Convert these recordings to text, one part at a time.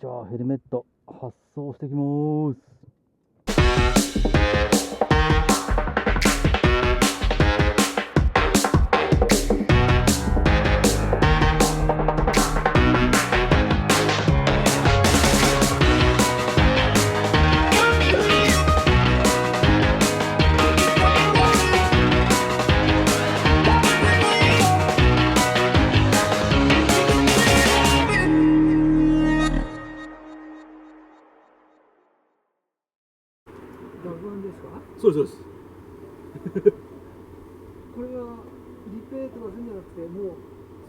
じゃあヘルメット発送してきます。そうです。これはリペイントはするんじゃなくて、もう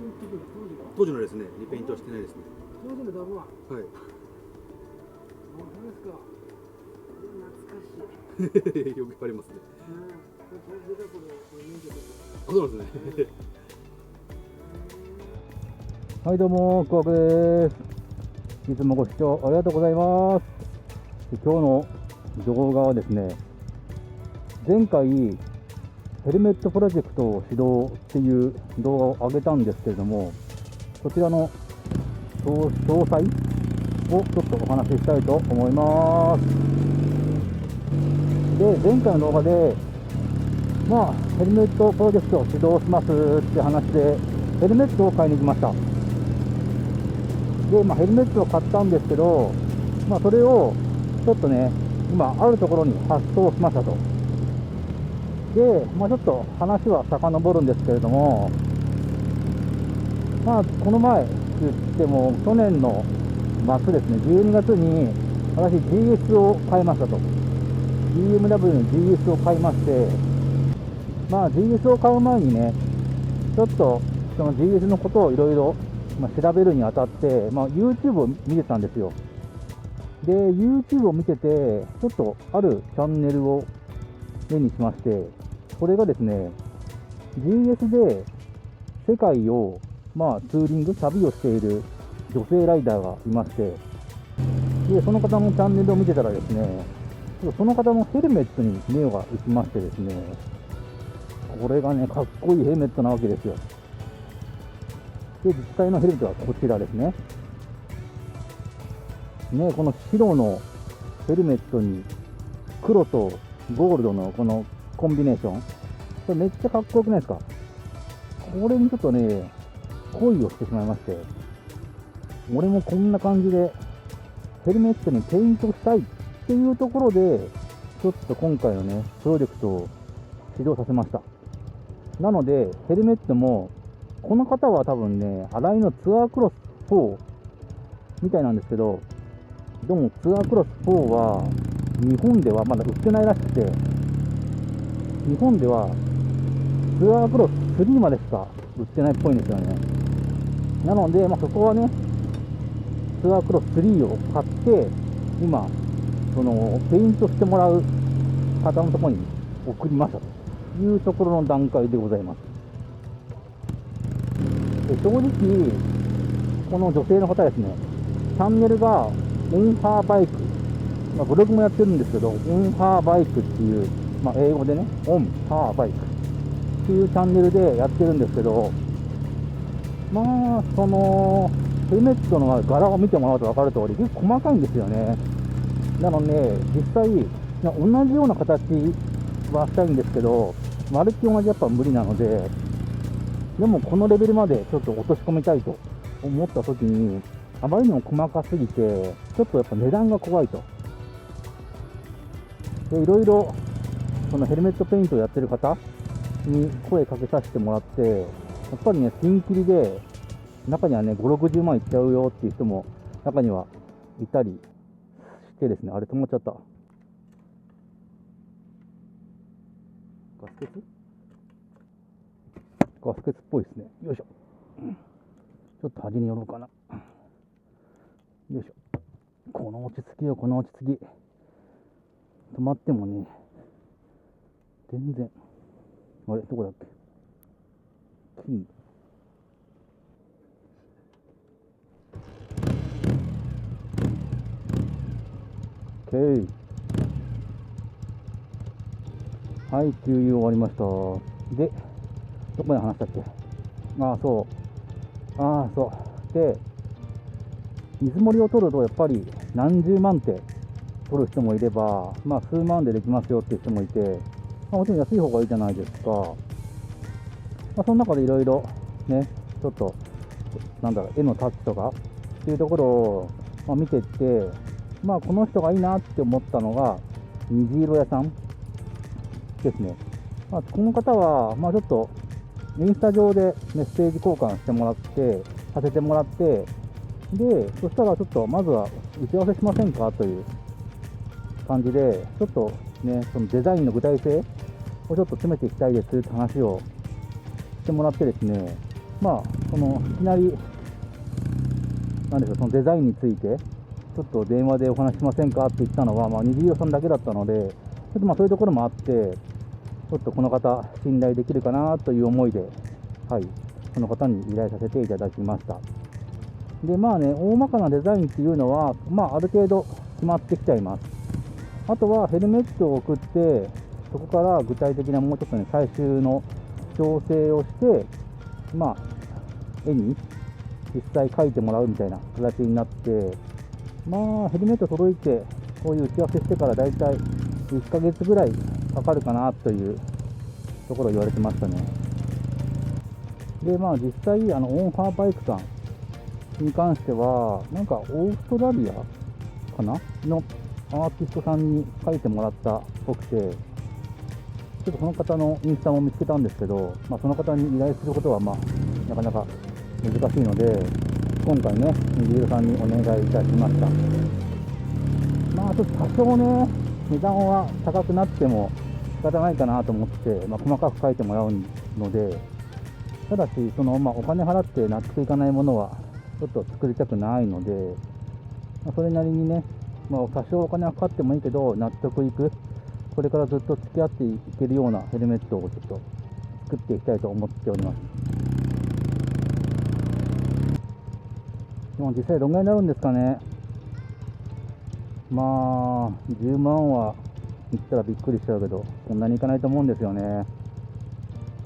その時の当時のですね、リペイントはしてないですね。当時のダブは。はい。そうですか。懐かしい。よくありますね。あ、そうなんですね。はいどうも、くわくです。いつもご視聴ありがとうございます。今日の動画はですね、前回ヘルメットプロジェクトを指導っていう動画を上げたんですけれども、そちらの詳細をちょっとお話ししたいと思います。で、前回の動画でヘルメットプロジェクトを指導しますって話でヘルメットを買いに行きました。で、ヘルメットを買ったんですけど、それをちょっとね、今あるところに発送しましたと。で、ちょっと話は遡るんですけれども、この前言っても去年の末ですね、12月に私 GS を買いましたと。BMW の GS を買いまして、GS を買う前にね、ちょっとその GS のことをいろいろ調べるにあたって、YouTube を見てたんですよ。で、YouTube を見てて、ちょっとあるチャンネルを目にしまして、これがですね、GS で世界をツーリング、旅をしている女性ライダーがいまして、で、その方のチャンネルを見てたらですね、その方のヘルメットに目が行きましてですね、これがね、かっこいいヘルメットなわけですよ。で、実際のヘルメットはこちらですね。ね、この白のヘルメットに黒とゴールドのこのコンビネーション、これめっちゃかっこよくないですか？これにちょっとね、恋をしてしまいまして、俺もこんな感じでヘルメットにペイントしたいっていうところで、ちょっと今回のね、プロジェクトを始動させました。なので、ヘルメットも、この方は多分ね、新井のツアークロス4みたいなんですけど、でもツアークロス4は日本ではまだ売ってないらしくて、日本ではツアークロス3までしか売ってないっぽいんですよね。なので、そこはね、ツアークロス3を買って、今、そのペイントしてもらう方のところに送りましたというところの段階でございます。で、正直、この女性の方ですね、チャンネルがオンハーバイク、ブログもやってるんですけど、オンハーバイクっていう、英語でね、オンハーバイクっていうチャンネルでやってるんですけど、そのヘルメットの柄を見てもらうと分かる通り、結構細かいんですよね。なので、実際、同じような形はしたいんですけど、まるっきり同じやっぱ無理なので、でもこのレベルまでちょっと落とし込みたいと思った時に、あまりにも細かすぎて、ちょっとやっぱ値段が怖いと。で、いろいろ、そのヘルメットペイントをやってる方に声かけさせてもらって、やっぱりね、ピンキリで、中にはね、5、60万いっちゃうよっていう人も中にはいたりしてですね、あれ止まっちゃった。ガス欠っぽいですね。よいしょ。ちょっと端に寄ろうかな。よいしょ。この落ち着きよ、この落ち着き。止まってもね、全然。あれ、どこだっけ？キー。OK。はい、給油終わりました。で、どこで話したっけ？そう。で、見積もりを取るとやっぱり何十万って取る人もいれば、まあ数万でできますよっていう人もいて、まあ、もちろん安い方がいいじゃないですか。まあ、その中でいろいろね、ちょっとなんだろう、絵のタッチとかっていうところを、まあ、見ていって、まあこの人がいいなって思ったのが虹色屋さんですね。まあ、この方は、まあ、ちょっとインスタ上でメッセージ交換してもらって、させてもらって、で、そしたらちょっとまずは打ち合わせしませんかという感じで、ちょっとね、そのデザインの具体性をちょっと詰めていきたいですって話をしてもらってですね、まあ、そのいきなり、なんでしょう、そのデザインについて、ちょっと電話でお話しませんかって言ったのは、まあ、虹色さんだけだったので、ちょっとまあそういうところもあって、ちょっとこの方、信頼できるかなという思いで、はい、この方に依頼させていただきました。で、まあね、大まかなデザインっていうのは、まあ、ある程度決まってきちゃいます。あとはヘルメットを送って、そこから具体的なもうちょっとね、最終の調整をして、まあ、絵に実際描いてもらうみたいな形になって、まあ、ヘルメット届いて、こういう打ち合わせしてからだいたい1ヶ月ぐらいかかるかなというところを言われてましたね。で、まあ実際、オンハーバイクさんに関しては、なんかオーストラリアかなのアーティストさんに描いてもらったっぽくて、ちょっとその方のインスタも見つけたんですけど、まあその方に依頼することはまあなかなか難しいので、今回ね、虹色さんにお願いいたしました。まあちょっと多少ね、値段は高くなっても仕方ないかなと思って、まあ、細かく書いてもらうので、ただし、そのまあお金払って納得いかないものはちょっと作りたくないので、まあ、それなりにね、まあ、多少お金はかかってもいいけど、納得いく、これからずっと付き合っていけるようなヘルメットをちょっと作っていきたいと思っております。でも実際どんぐらいになるんですかね。まあ、10万はいったらびっくりしちゃうけど、そんなにいかないと思うんですよね。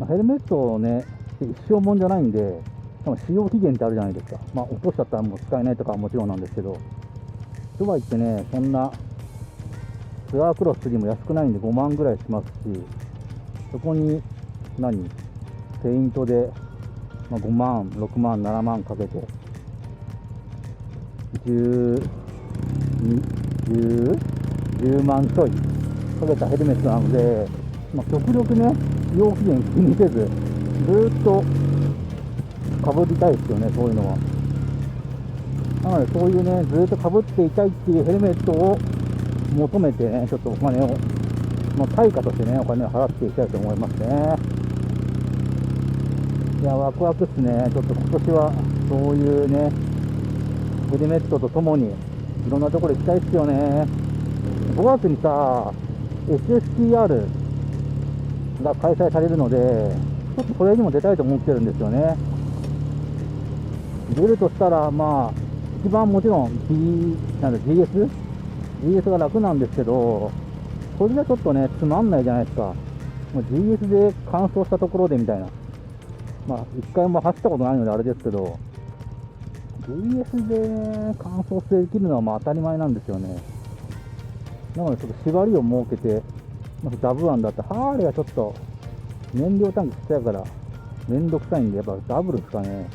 まあ、ヘルメットをね、一生もんじゃないんで、多分使用期限ってあるじゃないですか。まあ、落としちゃったらもう使えないとかはもちろんなんですけど、とはいってね、そんなツアークロスにも安くないんで5万ぐらいしますし、そこにペイントで、まあ、5万、6万、7万かけて、10万ちょいかけたヘルメットなので、まあ、極力ね、使用期限気にせず、ずーっとかぶりたいですよね、そういうのは。なので、そういうね、ずーっとかぶっていたいっていうヘルメットを求めてね、ちょっとお金を、まあ、対価としてね、お金を払っていきたいと思いますね。いや、ワクワクっすね。ちょっと今年は、そういうね、ヘルメットとともに、いろんなところ行きたいっすよね。5月にさ、SSTR が開催されるので、ちょっとそれにも出たいと思ってるんですよね。出るとしたら、まあ、一番もちろん GS が楽なんですけど、それじゃちょっとね、つまんないじゃないですか。もう GS で完走したところでみたいな。まあ、一回も走ったことないのであれですけど、GS で完走できるのはまあ当たり前なんですよね。なのでちょっと縛りを設けて、まずダブ案だって、ハーレーはちょっと燃料タンクちっちゃいからめんどくさいんで、やっぱダブルですかね。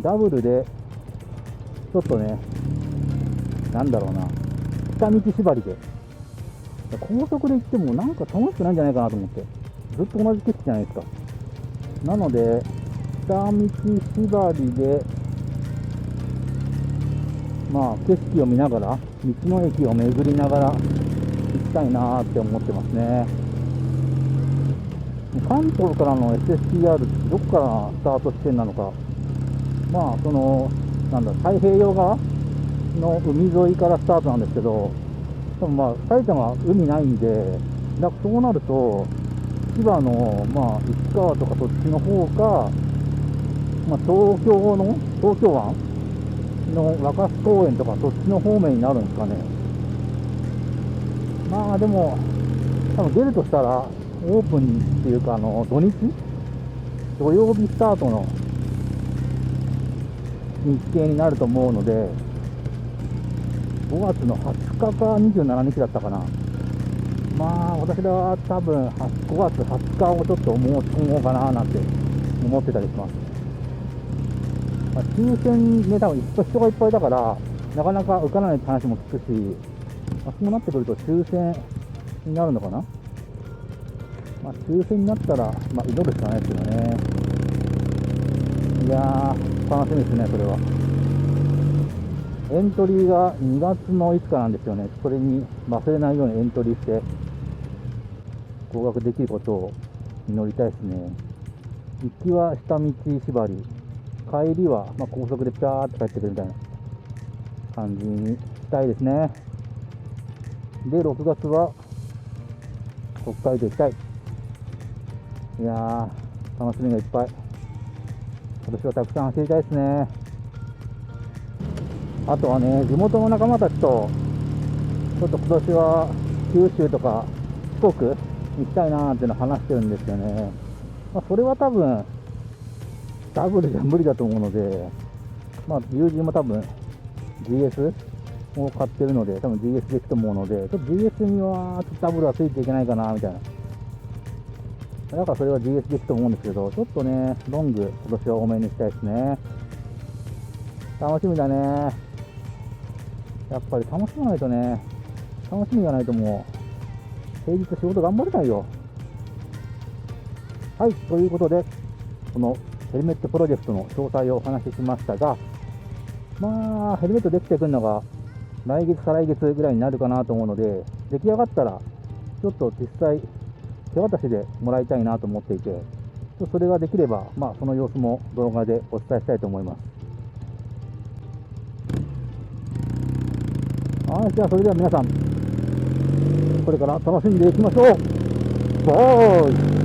ダブルで、ちょっとね、なんだろうな、下道縛りで、高速で行ってもなんか楽しくないんじゃないかなと思って、ずっと同じ景色じゃないですか。なので、下道縛りで、まあ、景色を見ながら、道の駅を巡りながら行きたいなーって思ってますね。関東からの SSTR ってどこからスタート地点なのか、まあ、太平洋側の海沿いからスタートなんですけど、でもまあ、埼玉は海ないんで、そうなると、千葉の、まあ、市川とかそっちの方か、まあ、東京湾の若洲公園とかそっちの方面になるんですかね。まあでも、多分出るとしたら、オープンっていうか、土曜日スタートの日程になると思うので、5月の20日か27日だったかな。まあ、私は多分5月20日をちょっと申し込もうかななんて思ってたりします。まあ、抽選ね、多分人がいっぱいだから、なかなか受からないって話も聞くし、まあ、そうなってくると抽選になるのかな。まあ、抽選になったら、まあ、祈るしかないですけどね。いやー、楽しみですね、それは。エントリーが2月の5日なんですよね。それに忘れないようにエントリーして、合格できることを祈りたいですね。行きは下道縛り、帰りはまあ高速でピャーって帰ってくるみたいな感じにしたいですね。で、6月は北海道行きたい。いやー、楽しみがいっぱい。今年はたくさん走りたいですね。あとはね、地元の仲間たちと、ちょっと今年は九州とか四国行きたいなーっていうのを話してるんですよね。まあ、それは多分、ダブルじゃ無理だと思うので、まあ、友人も多分 GS を買ってるので、多分 GS で行くと思うので、ちょっと GS にはちょっとダブルはついていけないかなみたいな。だからそれは GS で行くと思うんですけど、ちょっとね、ロング今年は多めにしたいですね。楽しみだね。やっぱり楽しまないとね、楽しみがないともう、平日仕事頑張れないよ。はい、ということで、このヘルメットプロジェクトの詳細をお話ししましたが、まあ、ヘルメットできてくるのが、来月、再来月ぐらいになるかなと思うので、出来上がったら、ちょっと実際、手渡しでもらいたいなと思っていて、それができれば、まあ、その様子も動画でお伝えしたいと思います。はい、じゃあそれでは皆さん、これから楽しんでいきましょう。バイ。